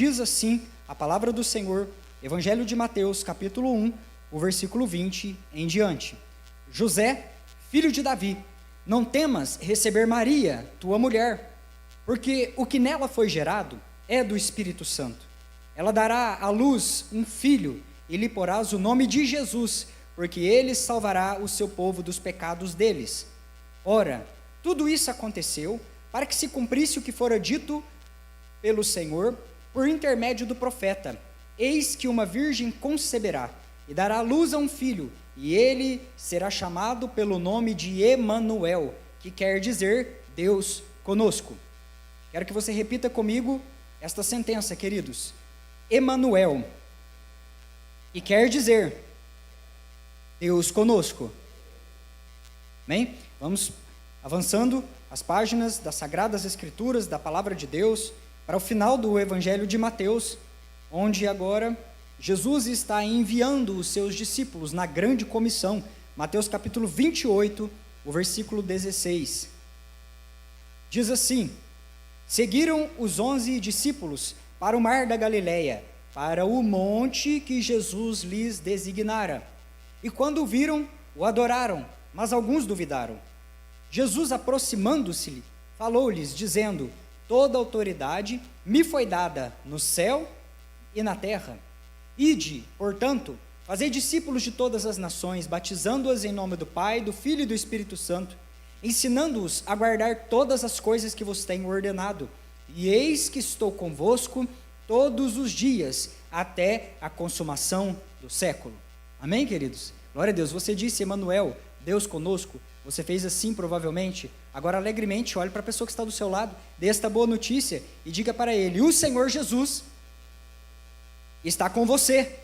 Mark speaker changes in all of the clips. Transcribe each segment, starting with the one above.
Speaker 1: Diz assim a palavra do Senhor, Evangelho de Mateus, capítulo 1, o versículo 20 em diante. José, filho de Davi, não temas receber Maria, tua mulher, porque o que nela foi gerado é do Espírito Santo. Ela dará à luz um filho, e lhe porás o nome de Jesus, porque ele salvará o seu povo dos pecados deles. Ora, tudo isso aconteceu para que se cumprisse o que fora dito pelo Senhor por intermédio do profeta: eis que uma virgem conceberá e dará à luz a um filho, e ele será chamado pelo nome de Emanuel, que quer dizer Deus conosco. Quero que você repita comigo esta sentença, queridos. Emanuel, que quer dizer Deus conosco. Amém? Vamos avançando as páginas das Sagradas Escrituras, da Palavra de Deus, para o final do Evangelho de Mateus, onde agora Jesus está enviando os seus discípulos na grande comissão. Mateus capítulo 28, o versículo 16. Diz assim: seguiram os 11 discípulos para o mar da Galileia, para o monte que Jesus lhes designara. E quando o viram, o adoraram, mas alguns duvidaram. Jesus, aproximando-se, falou-lhes, dizendo: toda autoridade me foi dada no céu e na terra. Ide, portanto, fazei discípulos de todas as nações, batizando-as em nome do Pai, do Filho e do Espírito Santo, ensinando-os a guardar todas as coisas que vos tenho ordenado. E eis que estou convosco todos os dias, até a consumação do século. Amém, queridos? Glória a Deus. Você disse, Emanuel, Deus conosco. Você fez assim, provavelmente. Agora, alegremente, olhe para a pessoa que está do seu lado, dê esta boa notícia e diga para ele: o Senhor Jesus está com você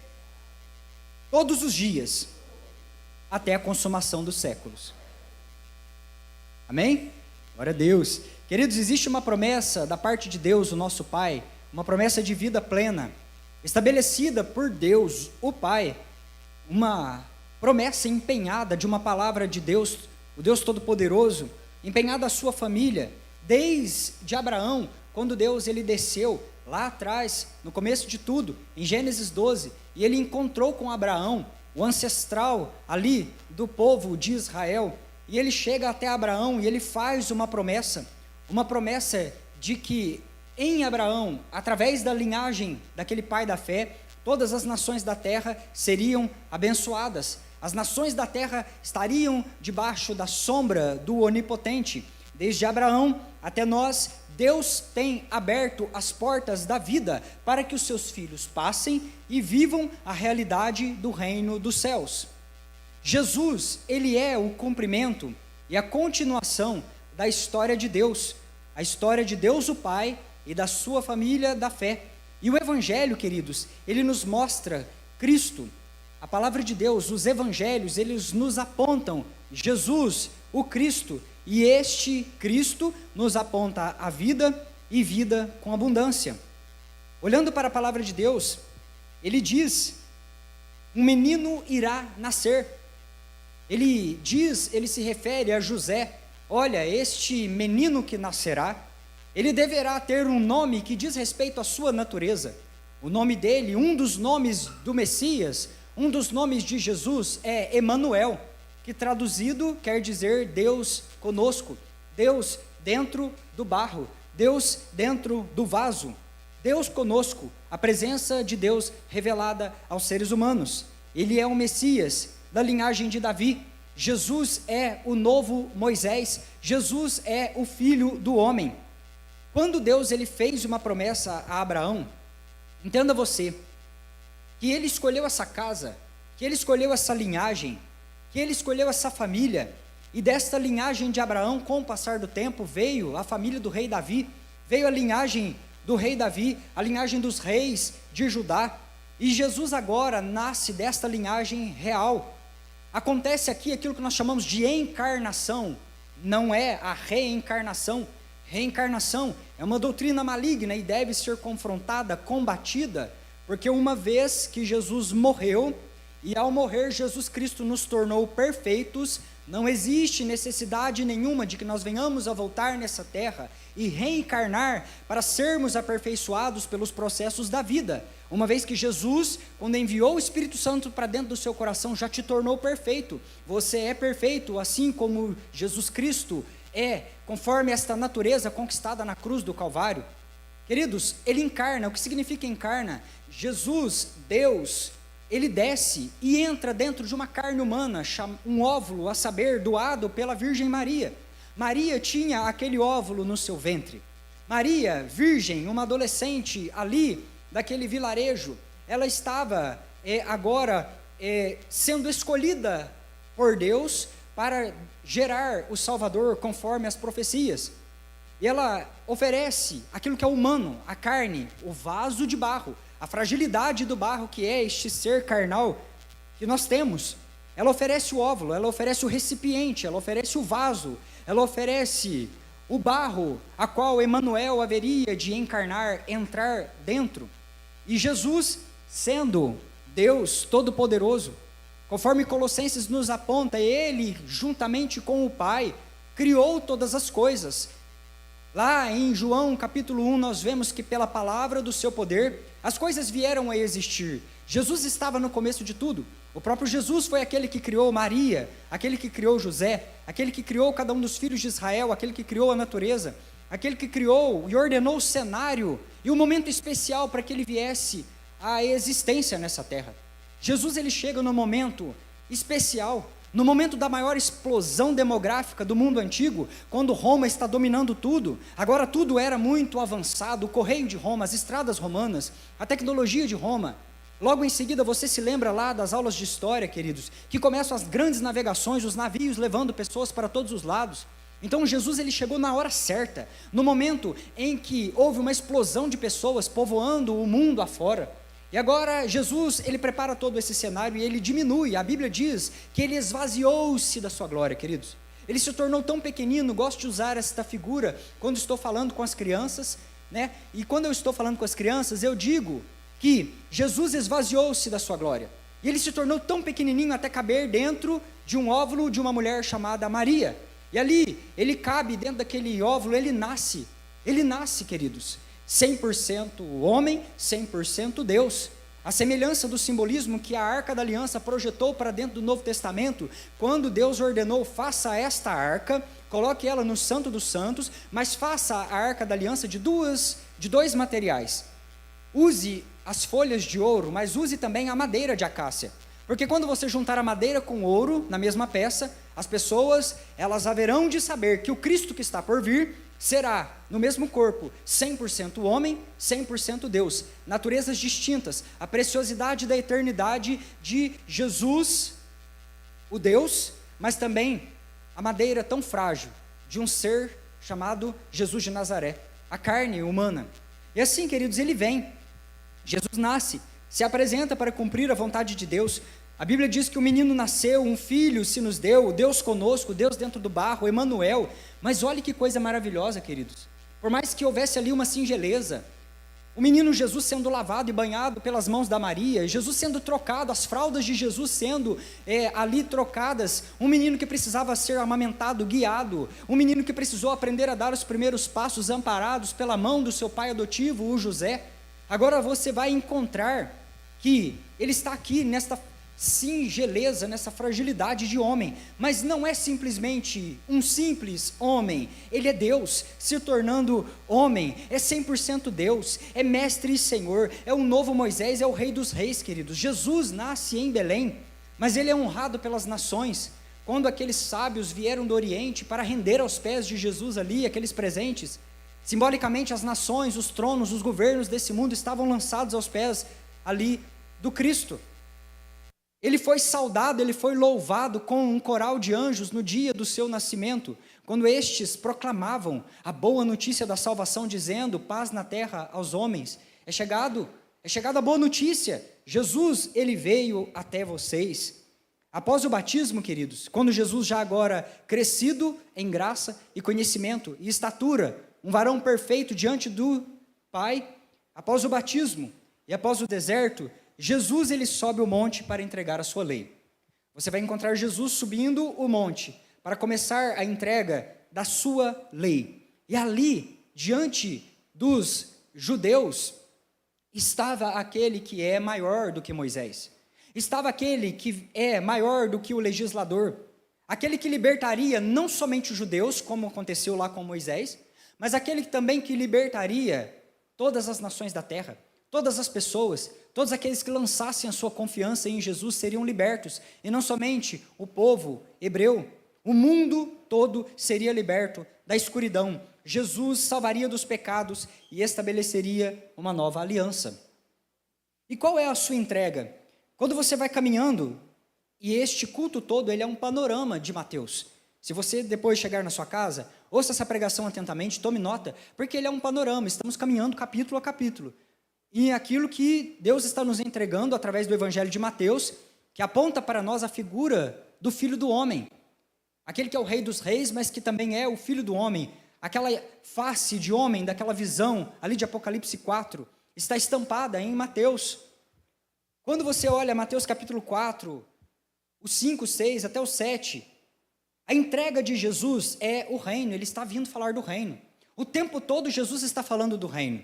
Speaker 1: todos os dias, até a consumação dos séculos. Amém? Glória a Deus. Queridos, existe uma promessa da parte de Deus, o nosso Pai, uma promessa de vida plena, estabelecida por Deus, o Pai, uma promessa empenhada de uma palavra de Deus, o Deus Todo-Poderoso, empenhada à sua família, desde Abraão, quando Deus ele desceu lá atrás, no começo de tudo, em Gênesis 12, e ele encontrou com Abraão, o ancestral ali do povo de Israel, e ele chega até Abraão e ele faz uma promessa de que em Abraão, através da linhagem daquele pai da fé, todas as nações da terra seriam abençoadas. As nações da terra estariam debaixo da sombra do Onipotente. Desde Abraão até nós, Deus tem aberto as portas da vida para que os seus filhos passem e vivam a realidade do reino dos céus. Jesus, ele é o cumprimento e a continuação da história de Deus, a história de Deus o Pai e da sua família da fé. E o Evangelho, queridos, ele nos mostra Cristo. A palavra de Deus, os Evangelhos, eles nos apontam Jesus, o Cristo, e este Cristo nos aponta a vida e vida com abundância. Olhando para a palavra de Deus, ele diz: um menino irá nascer. Ele se refere a José: olha, este menino que nascerá, ele deverá ter um nome que diz respeito à sua natureza. O nome dele, um dos nomes do Messias, um dos nomes de Jesus é Emanuel, que traduzido quer dizer Deus conosco, Deus dentro do barro, Deus dentro do vaso, Deus conosco, a presença de Deus revelada aos seres humanos. Ele é o Messias da linhagem de Davi. Jesus é o novo Moisés, Jesus é o Filho do homem. Quando Deus ele fez uma promessa a Abraão, entenda você, que ele escolheu essa casa, que ele escolheu essa linhagem, que ele escolheu essa família, e desta linhagem de Abraão, com o passar do tempo, veio a família do rei Davi, veio a linhagem do rei Davi, a linhagem dos reis de Judá, e Jesus agora nasce desta linhagem real. Acontece aqui aquilo que nós chamamos de encarnação, não é a reencarnação. Reencarnação é uma doutrina maligna e deve ser confrontada, combatida, porque uma vez que Jesus morreu, e ao morrer Jesus Cristo nos tornou perfeitos, Não existe necessidade nenhuma de que nós venhamos a voltar nessa terra e reencarnar para sermos aperfeiçoados pelos processos da vida, uma vez que Jesus, quando enviou o Espírito Santo para dentro do seu coração, já te tornou perfeito. Você é perfeito, assim como Jesus Cristo é, conforme esta natureza conquistada na cruz do Calvário. Queridos, ele encarna. O que significa encarna? Jesus, Deus, ele desce e entra dentro de uma carne humana, um óvulo, a saber, doado pela Virgem Maria. Maria tinha aquele óvulo no seu ventre. Maria, virgem, uma adolescente ali daquele vilarejo, ela estava agora sendo escolhida por Deus para gerar o Salvador conforme as profecias. E ela oferece aquilo que é humano, a carne, o vaso de barro, a fragilidade do barro que é este ser carnal que nós temos. Ela oferece o óvulo, ela oferece o recipiente, ela oferece o vaso, ela oferece o barro, a qual Emanuel haveria de encarnar, entrar dentro. E Jesus, sendo Deus Todo-Poderoso, conforme Colossenses nos aponta, ele, juntamente com o Pai, criou todas as coisas. Lá em João capítulo 1, nós vemos que pela palavra do seu poder, as coisas vieram a existir. Jesus estava no começo de tudo. O próprio Jesus foi aquele que criou Maria, aquele que criou José, aquele que criou cada um dos filhos de Israel, aquele que criou a natureza, aquele que criou e ordenou o cenário e o momento especial para que ele viesse à existência nessa terra. Jesus, ele chega no momento especial, no momento da maior explosão demográfica do mundo antigo, quando Roma está dominando tudo. Agora tudo era muito avançado, o correio de Roma, as estradas romanas, a tecnologia de Roma. Logo em seguida você se lembra lá das aulas de história, queridos, que começam as grandes navegações, os navios levando pessoas para todos os lados. Então Jesus, ele chegou na hora certa, no momento em que houve uma explosão de pessoas povoando o mundo afora. E agora Jesus, ele prepara todo esse cenário e ele diminui. A Bíblia diz que ele esvaziou-se da sua glória, queridos. Ele se tornou tão pequenino. Gosto de usar esta figura quando estou falando com as crianças, né? E quando eu estou falando com as crianças, eu digo que Jesus esvaziou-se da sua glória. E ele se tornou tão pequenininho até caber dentro de um óvulo de uma mulher chamada Maria. E ali, ele cabe dentro daquele óvulo, ele nasce, queridos, 100% homem, 100% Deus. A semelhança do simbolismo que a Arca da Aliança projetou para dentro do Novo Testamento, quando Deus ordenou, faça esta arca, coloque ela no Santo dos Santos, mas faça a Arca da Aliança de dois materiais. Use as folhas de ouro, mas use também a madeira de acácia. Porque quando você juntar a madeira com ouro na mesma peça, as pessoas, elas haverão de saber que o Cristo que está por vir será, no mesmo corpo, 100% homem, 100% Deus. Naturezas distintas, a preciosidade da eternidade de Jesus, o Deus, mas também a madeira tão frágil de um ser chamado Jesus de Nazaré, a carne humana. E assim, queridos, ele vem, Jesus nasce, se apresenta para cumprir a vontade de Deus. A Bíblia diz que o menino nasceu, um filho se nos deu, Deus conosco, Deus dentro do barro, Emanuel. Mas olha que coisa maravilhosa, queridos. Por mais que houvesse ali uma singeleza, o menino Jesus sendo lavado e banhado pelas mãos da Maria, Jesus sendo trocado, as fraldas de Jesus sendo ali trocadas, um menino que precisava ser amamentado, guiado, um menino que precisou aprender a dar os primeiros passos amparados pela mão do seu pai adotivo, o José. Agora você vai encontrar que ele está aqui nesta singeleza, nessa fragilidade de homem, mas não é simplesmente um simples homem, ele é Deus se tornando homem, é 100% Deus, é mestre e Senhor, é o novo Moisés, é o rei dos reis, queridos. Jesus nasce em Belém, mas ele é honrado pelas nações. Quando aqueles sábios vieram do Oriente para render aos pés de Jesus ali aqueles presentes, simbolicamente as nações, os tronos, os governos desse mundo estavam lançados aos pés ali do Cristo. Ele foi saudado, ele foi louvado com um coral de anjos no dia do seu nascimento, quando estes proclamavam a boa notícia da salvação, dizendo: paz na terra aos homens. É chegado a boa notícia, Jesus, ele veio até vocês. Após o batismo, queridos, quando Jesus já agora crescido em graça e conhecimento e estatura, um varão perfeito diante do Pai, após o batismo e após o deserto, Jesus, ele sobe o monte para entregar a sua lei. Você vai encontrar Jesus subindo o monte para começar a entrega da sua lei. E ali, diante dos judeus, estava aquele que é maior do que Moisés. Estava aquele que é maior do que o legislador. Aquele que libertaria não somente os judeus, como aconteceu lá com Moisés, mas aquele também que libertaria todas as nações da terra. Todas as pessoas, todos aqueles que lançassem a sua confiança em Jesus seriam libertos. E não somente o povo hebreu, o mundo todo seria liberto da escuridão. Jesus salvaria dos pecados e estabeleceria uma nova aliança. E qual é a sua entrega? Quando você vai caminhando, e este culto todo, ele é um panorama de Mateus. Se você depois chegar na sua casa, ouça essa pregação atentamente, tome nota, porque ele é um panorama, estamos caminhando capítulo a capítulo. E aquilo que Deus está nos entregando através do Evangelho de Mateus, que aponta para nós a figura do Filho do Homem, aquele que é o Rei dos Reis, mas que também é o Filho do Homem, aquela face de homem, daquela visão ali de Apocalipse 4, está estampada em Mateus. Quando você olha Mateus capítulo 4, o 5, 6 até o 7, a entrega de Jesus é o reino, ele está vindo falar do reino. O tempo todo Jesus está falando do reino.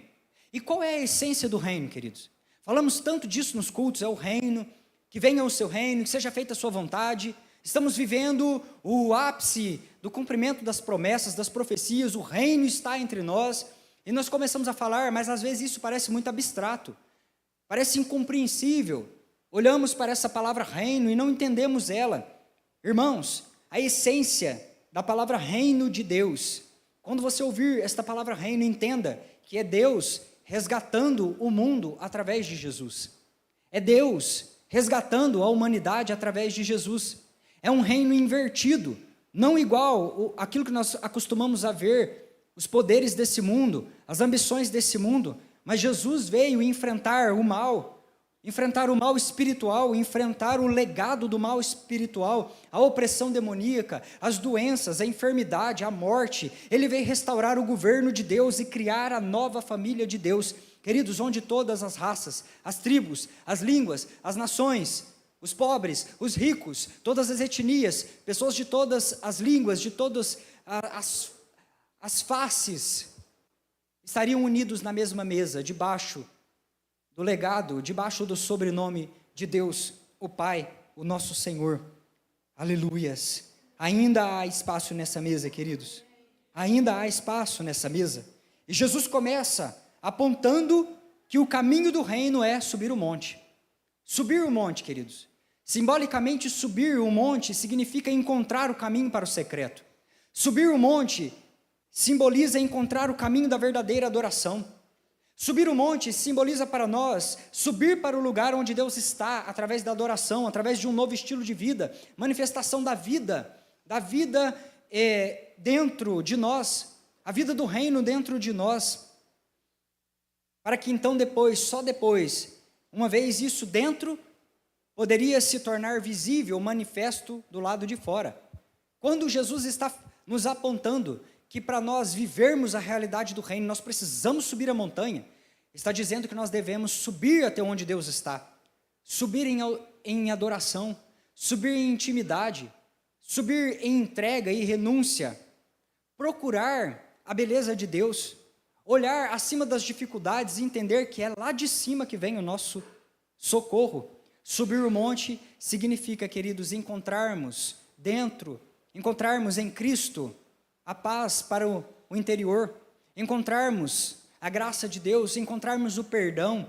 Speaker 1: E qual é a essência do reino, queridos? Falamos tanto disso nos cultos, é o reino, que venha o seu reino, que seja feita a sua vontade. Estamos vivendo o ápice do cumprimento das promessas, das profecias, o reino está entre nós. E nós começamos a falar, mas às vezes isso parece muito abstrato, parece incompreensível. Olhamos para essa palavra reino e não entendemos ela. Irmãos, a essência da palavra reino de Deus, quando você ouvir esta palavra reino, entenda que é Deus resgatando o mundo através de Jesus. É Deus resgatando a humanidade através de Jesus. É um reino invertido, não igual aquilo que nós acostumamos a ver, os poderes desse mundo, as ambições desse mundo, mas Jesus veio enfrentar o mal espiritual, enfrentar o legado do mal espiritual, a opressão demoníaca, as doenças, a enfermidade, a morte. Ele veio restaurar o governo de Deus e criar a nova família de Deus. Queridos, onde todas as raças, as tribos, as línguas, as nações, os pobres, os ricos, todas as etnias, pessoas de todas as línguas, de todas as faces, estariam unidos na mesma mesa, debaixo do legado, debaixo do sobrenome de Deus, o Pai, o nosso Senhor. Aleluias. Ainda há espaço nessa mesa, queridos. Ainda há espaço nessa mesa. E Jesus começa apontando que o caminho do reino é subir o monte. Subir o monte, queridos. Simbolicamente, subir o monte significa encontrar o caminho para o secreto. Subir o monte simboliza encontrar o caminho da verdadeira adoração. Subir o monte simboliza para nós subir para o lugar onde Deus está, através da adoração, através de um novo estilo de vida, manifestação da vida dentro de nós, a vida do reino dentro de nós, para que então depois, só depois, uma vez isso dentro, poderia se tornar visível, manifesto do lado de fora. Quando Jesus está nos apontando que para nós vivermos a realidade do reino, nós precisamos subir a montanha, está dizendo que nós devemos subir até onde Deus está, subir em adoração, subir em intimidade, subir em entrega e renúncia, procurar a beleza de Deus, olhar acima das dificuldades e entender que é lá de cima que vem o nosso socorro. Subir o monte significa, queridos, encontrarmos em Cristo a paz para o interior, encontrarmos a graça de Deus, encontrarmos o perdão,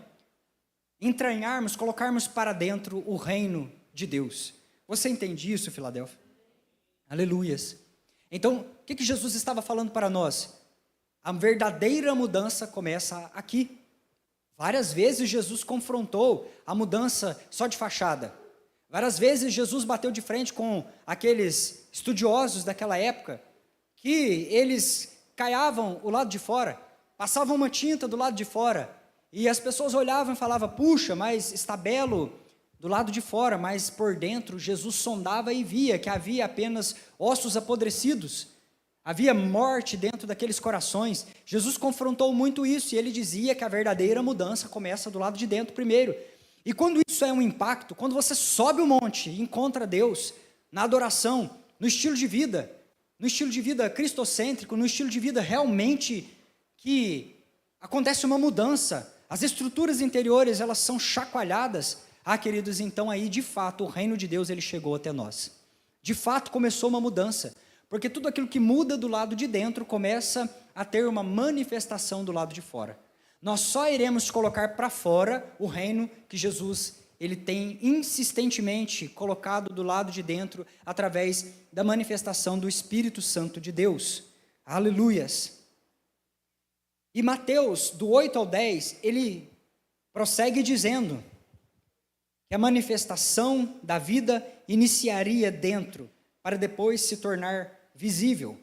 Speaker 1: entranharmos, colocarmos para dentro o reino de Deus. Você entende isso, Filadélfia? Aleluias. Então, o que Jesus estava falando para nós? A verdadeira mudança começa aqui. Várias vezes Jesus confrontou a mudança só de fachada. Várias vezes Jesus bateu de frente com aqueles estudiosos daquela época, que eles caiavam o lado de fora, passavam uma tinta do lado de fora, e as pessoas olhavam e falavam, puxa, mas está belo do lado de fora, mas por dentro Jesus sondava e via que havia apenas ossos apodrecidos, havia morte dentro daqueles corações. Jesus confrontou muito isso, e ele dizia que a verdadeira mudança começa do lado de dentro primeiro. E quando isso é um impacto, quando você sobe o monte e encontra Deus na adoração, no estilo de vida cristocêntrico, no estilo de vida realmente que acontece uma mudança, as estruturas interiores elas são chacoalhadas, queridos, então aí de fato o reino de Deus ele chegou até nós. De fato começou uma mudança, porque tudo aquilo que muda do lado de dentro começa a ter uma manifestação do lado de fora. Nós só iremos colocar para fora o reino que Jesus ele tem insistentemente colocado do lado de dentro através da manifestação do Espírito Santo de Deus. Aleluias! E Mateus, do 8 ao 10, ele prossegue dizendo que a manifestação da vida iniciaria dentro, para depois se tornar visível.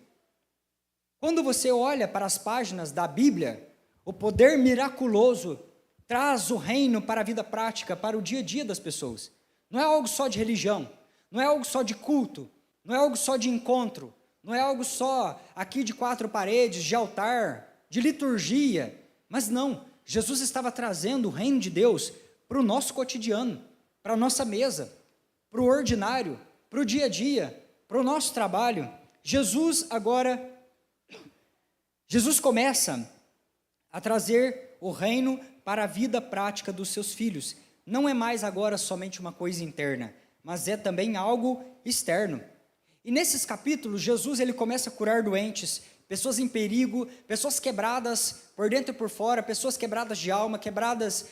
Speaker 1: Quando você olha para as páginas da Bíblia, o poder miraculoso traz o reino para a vida prática, para o dia a dia das pessoas. Não é algo só de religião, não é algo só de culto, não é algo só de encontro, não é algo só aqui de 4 paredes, de altar, de liturgia, mas não, Jesus estava trazendo o reino de Deus para o nosso cotidiano, para a nossa mesa, para o ordinário, para o dia a dia, para o nosso trabalho. Jesus começa a trazer o reino para a vida prática dos seus filhos. Não é mais agora somente uma coisa interna, mas é também algo externo. E nesses capítulos, Jesus ele começa a curar doentes, pessoas em perigo, pessoas quebradas por dentro e por fora, pessoas quebradas de alma, quebradas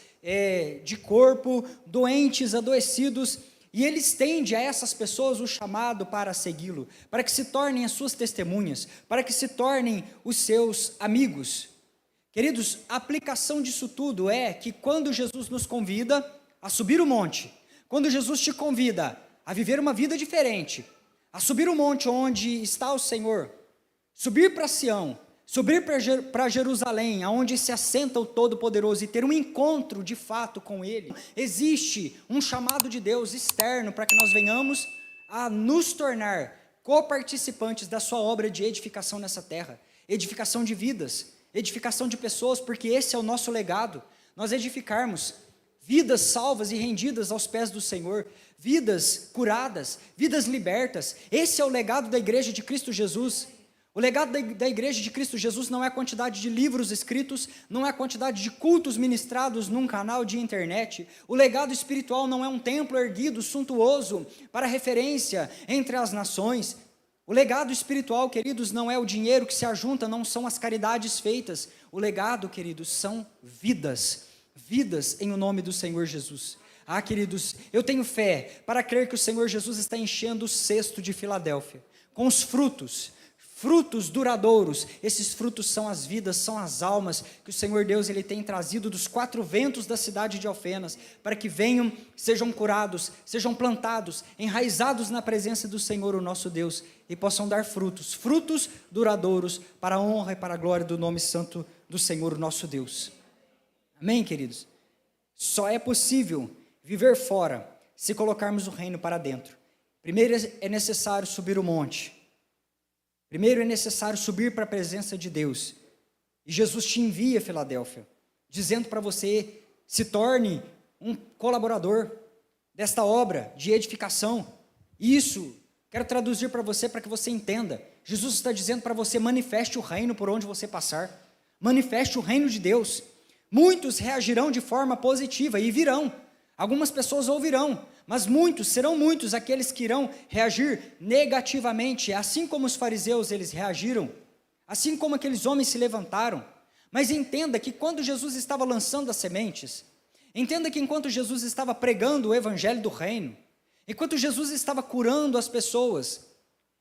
Speaker 1: de corpo, doentes, adoecidos, e ele estende a essas pessoas o chamado para segui-lo, para que se tornem as suas testemunhas, para que se tornem os seus amigos. Queridos, a aplicação disso tudo é que quando Jesus nos convida a subir o monte, quando Jesus te convida a viver uma vida diferente, a subir o monte onde está o Senhor, subir para Sião, subir para Jerusalém, aonde se assenta o Todo-Poderoso e ter um encontro de fato com Ele, existe um chamado de Deus externo para que nós venhamos a nos tornar coparticipantes da sua obra de edificação nessa terra, edificação de vidas, edificação de pessoas, porque esse é o nosso legado, nós edificarmos vidas salvas e rendidas aos pés do Senhor, vidas curadas, vidas libertas. Esse é o legado da igreja de Cristo Jesus. O legado da igreja de Cristo Jesus não é a quantidade de livros escritos, não é a quantidade de cultos ministrados num canal de internet. O legado espiritual não é um templo erguido, suntuoso, para referência entre as nações. O legado espiritual, queridos, não é o dinheiro que se ajunta, não são as caridades feitas. O legado, queridos, são vidas, vidas em o nome do Senhor Jesus. Queridos, eu tenho fé para crer que o Senhor Jesus está enchendo o cesto de Filadélfia com os frutos duradouros. Esses frutos são as vidas, são as almas que o Senhor Deus ele tem trazido dos 4 ventos da cidade de Alfenas, para que venham, sejam curados, sejam plantados, enraizados na presença do Senhor, o nosso Deus, e possam dar frutos duradouros para a honra e para a glória do nome santo do Senhor, o nosso Deus. Amém, queridos? Só é possível viver fora se colocarmos o reino para dentro. Primeiro é necessário subir o monte. Primeiro é necessário subir para a presença de Deus. E Jesus te envia a Filadélfia, dizendo para você, se torne um colaborador desta obra de edificação. Isso, quero traduzir para você, para que você entenda. Jesus está dizendo para você, manifeste o reino por onde você passar. Manifeste o reino de Deus. Muitos reagirão de forma positiva e virão. Algumas pessoas ouvirão, mas serão muitos aqueles que irão reagir negativamente, assim como os fariseus eles reagiram, assim como aqueles homens se levantaram. Mas entenda que quando Jesus estava lançando as sementes, entenda que enquanto Jesus estava pregando o evangelho do reino, enquanto Jesus estava curando as pessoas,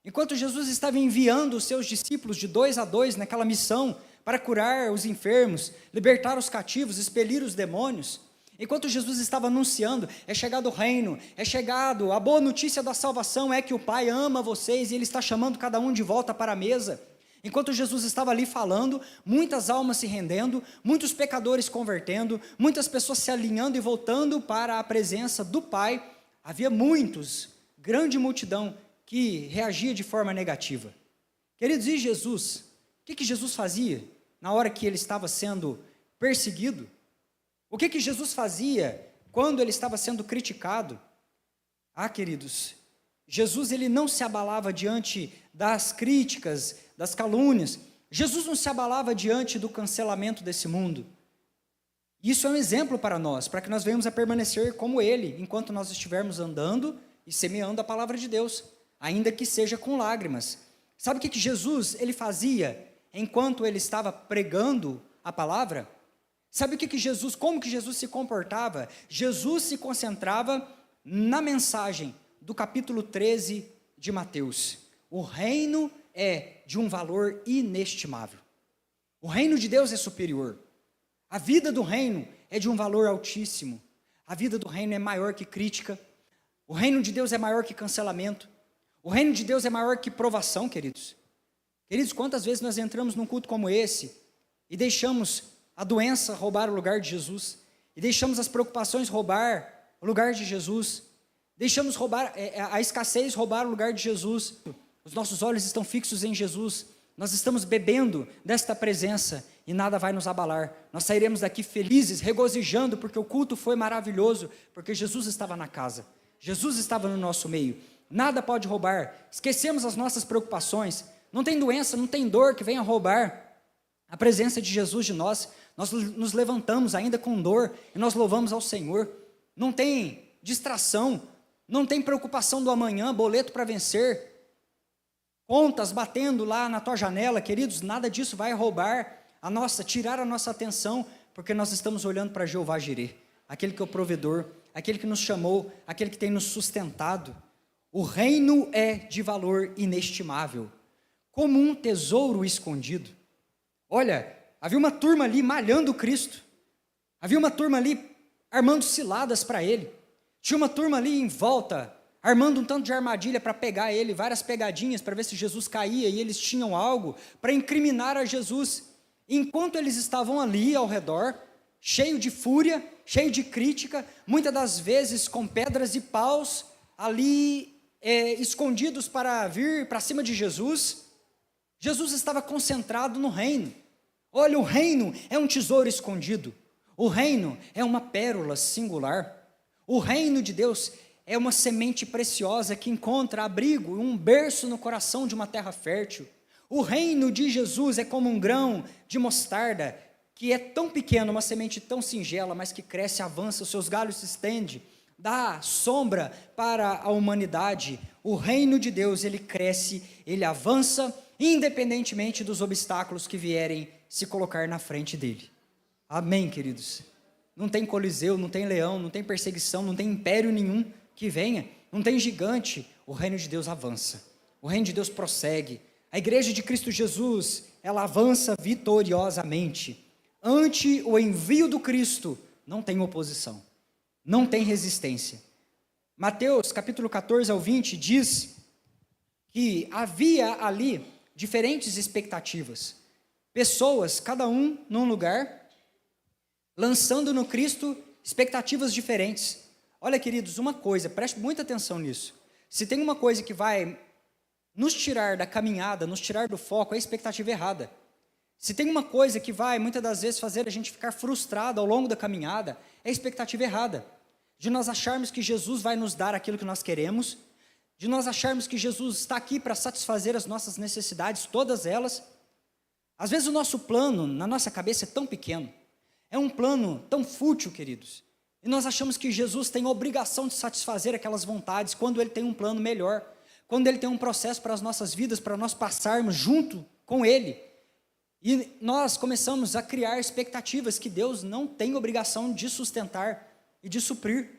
Speaker 1: enquanto Jesus estava enviando os seus discípulos de 2 a 2 naquela missão para curar os enfermos, libertar os cativos, expelir os demônios, enquanto Jesus estava anunciando, é chegado o reino, é chegado, a boa notícia da salvação é que o Pai ama vocês e Ele está chamando cada um de volta para a mesa. Enquanto Jesus estava ali falando, muitas almas se rendendo, muitos pecadores convertendo, muitas pessoas se alinhando e voltando para a presença do Pai, havia grande multidão que reagia de forma negativa. Queridos, e Jesus? O que Jesus fazia na hora que Ele estava sendo perseguido? O que Jesus fazia quando ele estava sendo criticado, queridos, Jesus ele não se abalava diante das críticas, das calúnias. Jesus não se abalava diante do cancelamento desse mundo. Isso é um exemplo para nós, para que nós venhamos a permanecer como ele, enquanto nós estivermos andando e semeando a palavra de Deus, ainda que seja com lágrimas. Sabe o que Jesus ele fazia enquanto ele estava pregando a palavra? Sabe o que Jesus, como que Jesus se comportava? Jesus se concentrava na mensagem do capítulo 13 de Mateus. O reino é de um valor inestimável. O reino de Deus é superior. A vida do reino é de um valor altíssimo. A vida do reino é maior que crítica. O reino de Deus é maior que cancelamento. O reino de Deus é maior que provação, queridos. Queridos, quantas vezes nós entramos num culto como esse e deixamos a doença roubar o lugar de Jesus, e deixamos as preocupações roubar o lugar de Jesus, deixamos roubar a escassez roubar o lugar de Jesus. Os nossos olhos estão fixos em Jesus, nós estamos bebendo desta presença e nada vai nos abalar. Nós sairemos daqui felizes, regozijando, porque o culto foi maravilhoso, porque Jesus estava na casa, Jesus estava no nosso meio. Nada pode roubar. Esquecemos as nossas preocupações. Não tem doença, não tem dor que venha roubar a presença de Jesus de nós. Nós nos levantamos ainda com dor e nós louvamos ao Senhor. Não tem distração, não tem preocupação do amanhã, boleto para vencer, contas batendo lá na tua janela, queridos. Nada disso vai roubar tirar a nossa atenção, porque nós estamos olhando para Jeová Jireh, aquele que é o provedor, aquele que nos chamou, aquele que tem nos sustentado. O reino é de valor inestimável, como um tesouro escondido. Olha, havia uma turma ali malhando Cristo, havia uma turma ali armando ciladas para ele, tinha uma turma ali em volta, armando um tanto de armadilha para pegar ele, várias pegadinhas para ver se Jesus caía, e eles tinham algo para incriminar a Jesus. Enquanto eles estavam ali ao redor, cheio de fúria, cheio de crítica, muitas das vezes com pedras e paus ali escondidos para vir para cima de Jesus, Jesus estava concentrado no reino. Olha, o reino é um tesouro escondido. O reino é uma pérola singular. O reino de Deus é uma semente preciosa que encontra abrigo, um berço no coração de uma terra fértil. O reino de Jesus é como um grão de mostarda, que é tão pequeno, uma semente tão singela, mas que cresce, avança, os seus galhos se estendem, dá sombra para a humanidade. O reino de Deus, ele cresce, ele avança, independentemente dos obstáculos que vierem se colocar na frente dele. Amém, queridos? Não tem coliseu, não tem leão, não tem perseguição, não tem império nenhum que venha, não tem gigante. O reino de Deus avança, o reino de Deus prossegue. A igreja de Cristo Jesus, ela avança vitoriosamente. Ante o envio do Cristo, não tem oposição, não tem resistência. Mateus capítulo 14 ao 20 diz que havia ali diferentes expectativas, pessoas, cada um num lugar, lançando no Cristo expectativas diferentes. Olha, queridos, uma coisa, preste muita atenção nisso. Se tem uma coisa que vai nos tirar da caminhada, nos tirar do foco, é a expectativa errada. Se tem uma coisa que vai, muitas das vezes, fazer a gente ficar frustrado ao longo da caminhada, é a expectativa errada. De nós acharmos que Jesus vai nos dar aquilo que nós queremos, de nós acharmos que Jesus está aqui para satisfazer as nossas necessidades, todas elas. Às vezes o nosso plano, na nossa cabeça, é tão pequeno, é um plano tão fútil, queridos, e nós achamos que Jesus tem a obrigação de satisfazer aquelas vontades, quando Ele tem um plano melhor, quando Ele tem um processo para as nossas vidas, para nós passarmos junto com Ele. E nós começamos a criar expectativas que Deus não tem obrigação de sustentar e de suprir.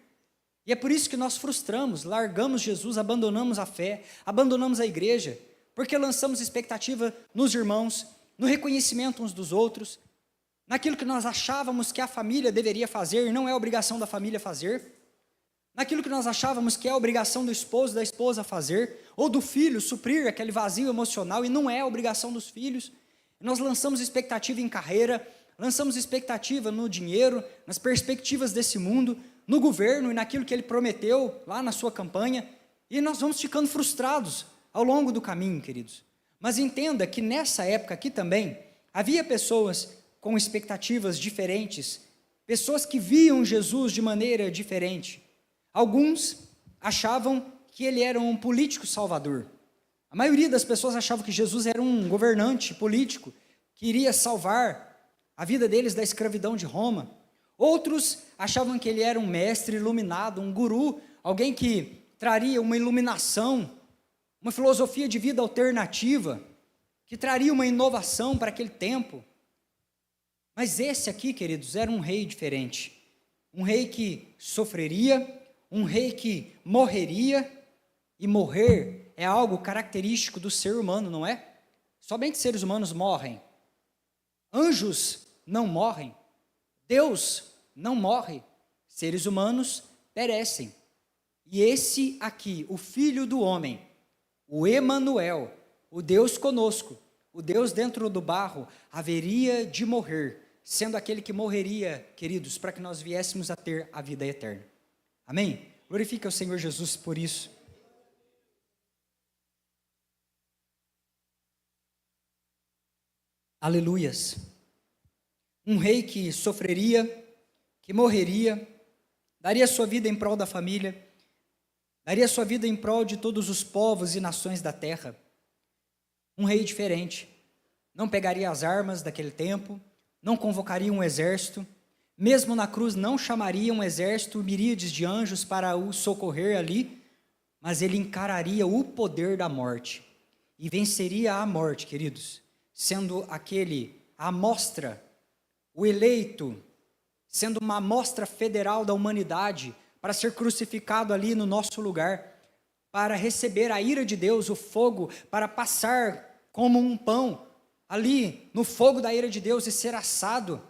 Speaker 1: E é por isso que nós frustramos, largamos Jesus, abandonamos a fé, abandonamos a igreja, porque lançamos expectativa nos irmãos, no reconhecimento uns dos outros, naquilo que nós achávamos que a família deveria fazer e não é obrigação da família fazer, naquilo que nós achávamos que é obrigação do esposo e da esposa fazer, ou do filho suprir aquele vazio emocional e não é obrigação dos filhos. Nós lançamos expectativa em carreira, lançamos expectativa no dinheiro, nas perspectivas desse mundo, no governo e naquilo que ele prometeu lá na sua campanha, e nós vamos ficando frustrados ao longo do caminho, queridos. Mas entenda que nessa época aqui também, havia pessoas com expectativas diferentes pessoas que viam Jesus de maneira diferente. Alguns achavam que ele era um político salvador. A maioria das pessoas achava que Jesus era um governante político que iria salvar a vida deles da escravidão de Roma. Outros achavam que ele era um mestre iluminado, um guru, alguém que traria uma iluminação, uma filosofia de vida alternativa, que traria uma inovação para aquele tempo. Mas esse aqui, queridos, era um rei diferente. Um rei que sofreria, um rei que morreria, e morrer é algo característico do ser humano, não é? Somente seres humanos morrem. Anjos não morrem. Deus não morre. Seres humanos perecem. E esse aqui, o Filho do Homem, o Emanuel, o Deus conosco, o Deus dentro do barro, haveria de morrer, sendo aquele que morreria, queridos, para que nós viéssemos a ter a vida eterna. Amém? Glorifique ao Senhor Jesus por isso. Aleluias. Um rei que sofreria, que morreria, daria sua vida em prol da família, daria sua vida em prol de todos os povos e nações da terra. Um rei diferente. Não pegaria as armas daquele tempo, não convocaria um exército, mesmo na cruz não chamaria um exército, miríades de anjos para o socorrer ali, mas ele encararia o poder da morte e venceria a morte, queridos, sendo aquele, a amostra, o eleito, sendo uma amostra federal da humanidade, para ser crucificado ali no nosso lugar, para receber a ira de Deus, o fogo, para passar como um pão, ali no fogo da ira de Deus e ser assado,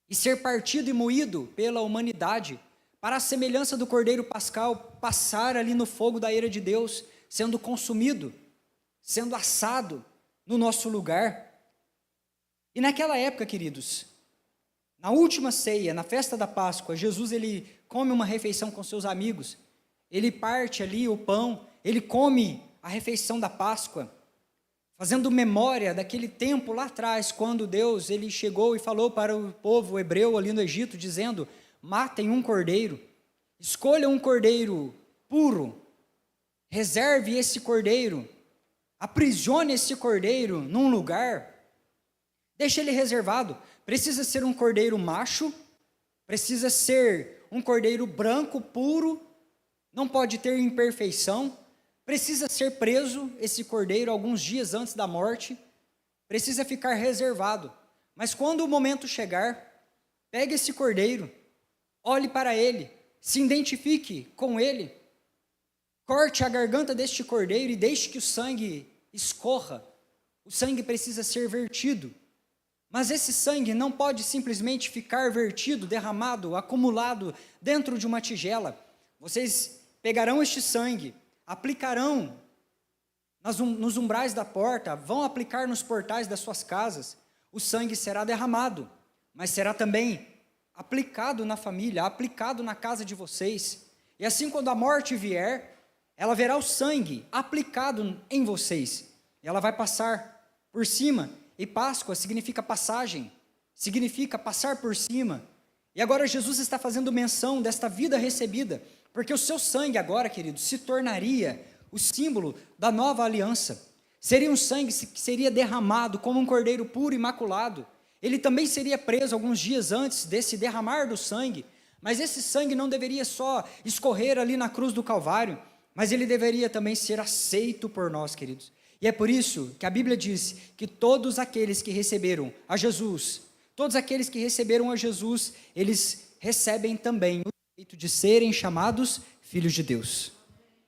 Speaker 1: e ser partido e moído pela humanidade, para a semelhança do Cordeiro Pascal, passar ali no fogo da ira de Deus, sendo consumido, sendo assado no nosso lugar. E naquela época, queridos, na última ceia, na festa da Páscoa, Jesus ele come uma refeição com seus amigos, ele parte ali o pão, ele come a refeição da Páscoa, fazendo memória daquele tempo lá atrás, quando Deus ele chegou e falou para o povo hebreu ali no Egito, dizendo: matem um cordeiro, escolham um cordeiro puro, reserve esse cordeiro, aprisione esse cordeiro num lugar, deixe ele reservado. Precisa ser um cordeiro macho, precisa ser um cordeiro branco, puro, não pode ter imperfeição, precisa ser preso esse cordeiro alguns dias antes da morte, precisa ficar reservado. Mas quando o momento chegar, pegue esse cordeiro, olhe para ele, se identifique com ele, corte a garganta deste cordeiro e deixe que o sangue escorra. O sangue precisa ser vertido. Mas esse sangue não pode simplesmente ficar vertido, derramado, acumulado dentro de uma tigela. Vocês pegarão este sangue, aplicarão nos umbrais da porta, vão aplicar nos portais das suas casas. O sangue será derramado, mas será também aplicado na família, aplicado na casa de vocês. E assim, quando a morte vier, ela verá o sangue aplicado em vocês. E ela vai passar por cima. E Páscoa significa passagem, significa passar por cima. E agora Jesus está fazendo menção desta vida recebida, porque o seu sangue agora, queridos, se tornaria o símbolo da nova aliança. Seria um sangue que seria derramado como um cordeiro puro e imaculado. Ele também seria preso alguns dias antes desse derramar do sangue, mas esse sangue não deveria só escorrer ali na cruz do Calvário, mas ele deveria também ser aceito por nós, queridos. E é por isso que a Bíblia diz que todos aqueles que receberam a Jesus, eles recebem também o direito de serem chamados filhos de Deus.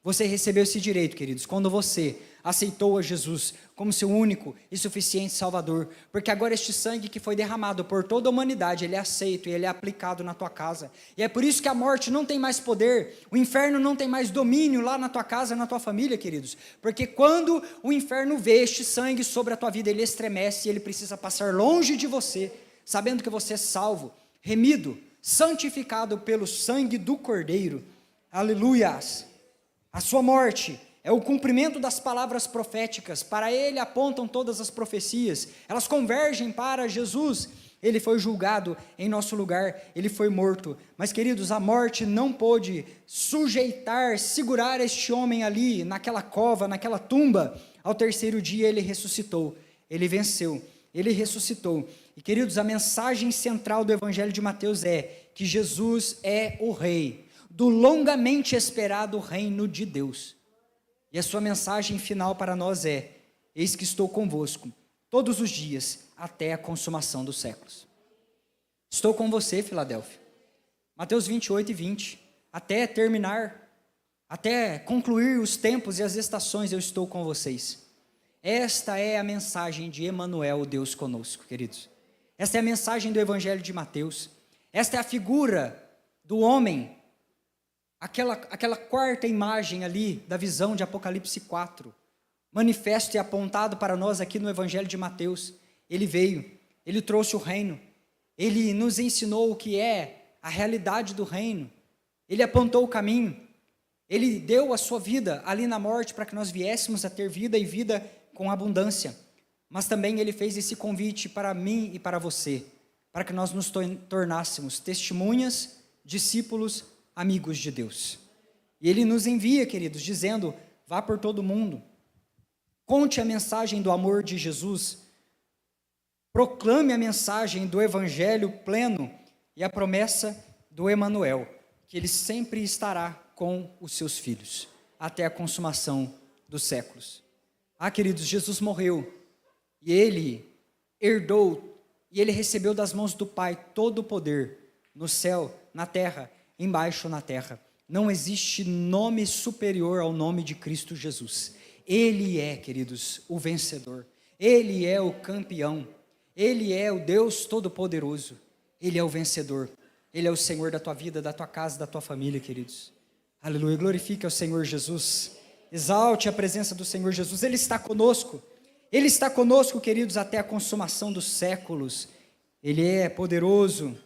Speaker 1: Você recebeu esse direito, queridos, quando você aceitou a Jesus como seu único e suficiente Salvador, porque agora este sangue que foi derramado por toda a humanidade, ele é aceito e ele é aplicado na tua casa. E é por isso que a morte não tem mais poder, o inferno não tem mais domínio lá na tua casa, na tua família, queridos, porque quando o inferno vê este sangue sobre a tua vida, ele estremece e ele precisa passar longe de você, sabendo que você é salvo, remido, santificado pelo sangue do Cordeiro. Aleluias! A sua morte é o cumprimento das palavras proféticas, para ele apontam todas as profecias, elas convergem para Jesus, ele foi julgado em nosso lugar, ele foi morto. Mas, queridos, a morte não pôde sujeitar, segurar este homem ali, naquela cova, naquela tumba. Ao terceiro dia ele ressuscitou, ele venceu, ele ressuscitou. E, queridos, a mensagem central do Evangelho de Mateus é que Jesus é o Rei, do longamente esperado reino de Deus. E a sua mensagem final para nós é: eis que estou convosco todos os dias, até a consumação dos séculos. Estou com você, Filadélfia. Mateus 28 e 20. Até terminar, até concluir os tempos e as estações, eu estou com vocês. Esta é a mensagem de Emanuel, Deus conosco, queridos. Esta é a mensagem do Evangelho de Mateus. Esta é a figura do homem, aquela quarta imagem ali da visão de Apocalipse 4, manifesto e apontado para nós aqui no Evangelho de Mateus. Ele veio, ele trouxe o reino, ele nos ensinou o que é a realidade do reino, ele apontou o caminho, ele deu a sua vida ali na morte para que nós viéssemos a ter vida e vida com abundância. Mas também ele fez esse convite para mim e para você, para que nós nos tornássemos testemunhas, discípulos, amigos de Deus. E ele nos envia, queridos, dizendo: vá por todo o mundo, conte a mensagem do amor de Jesus, proclame a mensagem do Evangelho pleno e a promessa do Emanuel, que ele sempre estará com os seus filhos, até a consumação dos séculos. Queridos, Jesus morreu, e ele herdou, e ele recebeu das mãos do Pai todo o poder, no céu, na terra, embaixo na terra. Não existe nome superior ao nome de Cristo Jesus. Ele é, queridos, o vencedor, ele é o campeão, ele é o Deus Todo-Poderoso, ele é o vencedor, ele é o Senhor da tua vida, da tua casa, da tua família, queridos. Aleluia, glorifique ao Senhor Jesus, exalte a presença do Senhor Jesus. Ele está conosco, queridos, até a consumação dos séculos. Ele é poderoso,